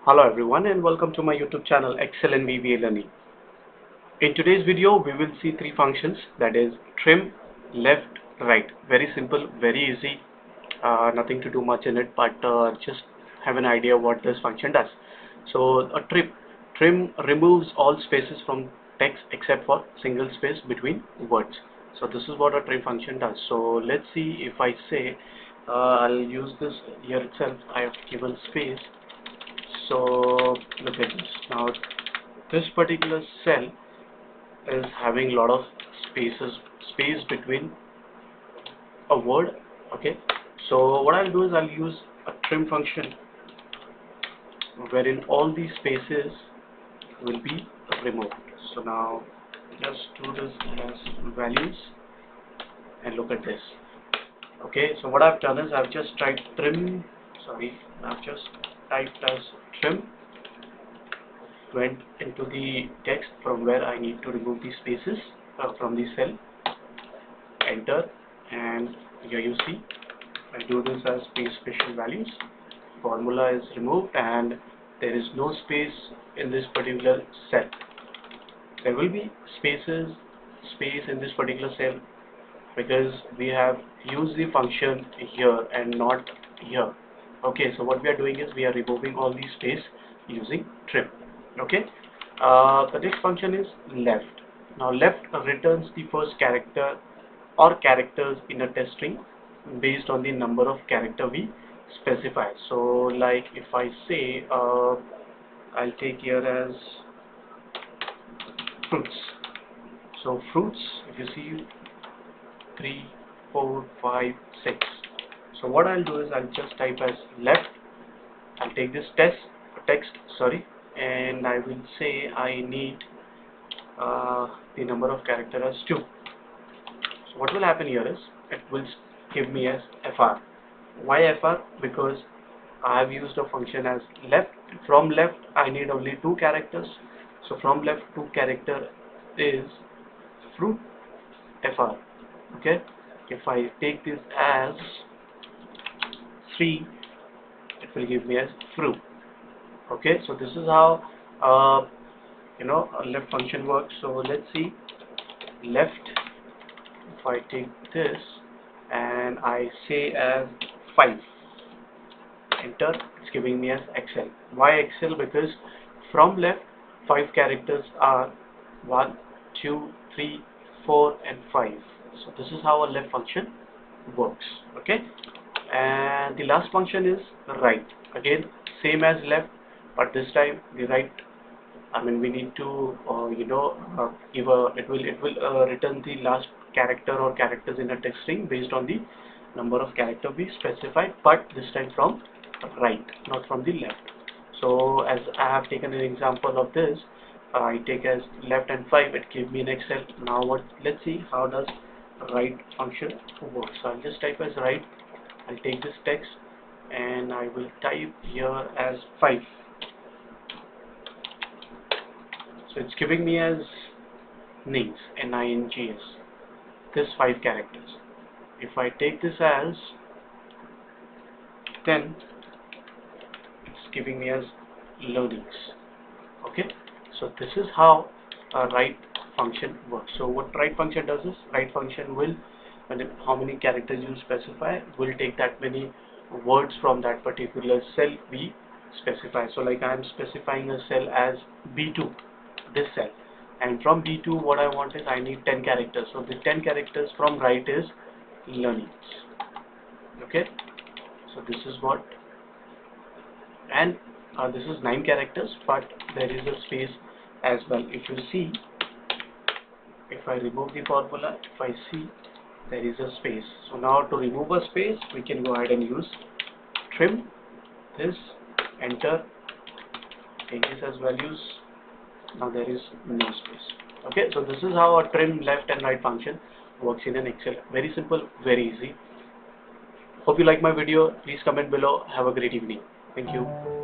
Hello everyone and welcome to my YouTube channel Excel and VBA Learning. In today's video we will see three functions, that is trim, left, right. Very simple, very easy, nothing to do much in it, but just have an idea what this function does. So a trim removes all spaces from text except for single space between words. So this is what a trim function does. So let's see. If I say I'll use this here itself, I have given space. So look at this. Now this particular cell is having a lot of space between a word. Okay, so what I'll do is I'll use a trim function wherein all these spaces will be removed. So now just do this as values and look at this. Okay, so what I've done is I've just typed trim, I've just typed as trim, went into the text from where I need to remove these spaces from the cell, enter, and here you see I do this as space special values, formula is removed and there is no space in this particular cell. There will be space in this particular cell because we have used the function here and not here. Okay, so what we are doing is we are removing all these space using trim. Okay, the next function is left. Now left returns the first character or characters in a test string based on the number of character we specify. So like if I say I'll take here as fruits. So fruits, if you see 3, 4, 5, 6. So what I'll do is I'll just type as left. I'll take this text, and I will say I need the number of characters as 2. So what will happen here is it will give me as fr. Why fr? Because I have used a function as left. From left I need only 2 characters. So from left 2 character is fruit fr. Okay, if I take this as 3, it will give me as fruit. Okay, so this is how a left function works. So let's see left. If I take this and I say as 5, enter, it's giving me as Excel. Why Excel? Because from left 5 characters are 1, 2, 3, 4 and 5. So this is how a left function works. Okay, and the last function is right. Again same as left, but this time the right, we need to give a, it will return the last character or characters in a text string based on the number of character we specified, but this time from right, not from the left. So as I have taken an example of this, I take as left and 5, it gave me an Excel. Now let's see how does right function work. So I'll just type as right. I'll take this text and I will type here as 5. So it's giving me as nings, N-I-N-G-S, this 5 characters. If I take this as 10, it's giving me as learnings. Okay, so this is how a right function works. So what right function does is right function will, how many characters you specify, will take that many words from that particular cell we specify. So like I am specifying a cell as B2, this cell, and from B2 what I want is I need 10 characters. So the 10 characters from right is learnings. Okay, so this is what, and this is 9 characters, but there is a space as well. If you see, if I remove the formula, if I see, there is a space. So now to remove a space we can go ahead and use trim, this, enter, take this as values. Now there is no space. Okay, so this is how a trim left and right function works in an Excel. Very simple, very easy. Hope you like my video. Please comment below. Have a great evening. Thank you.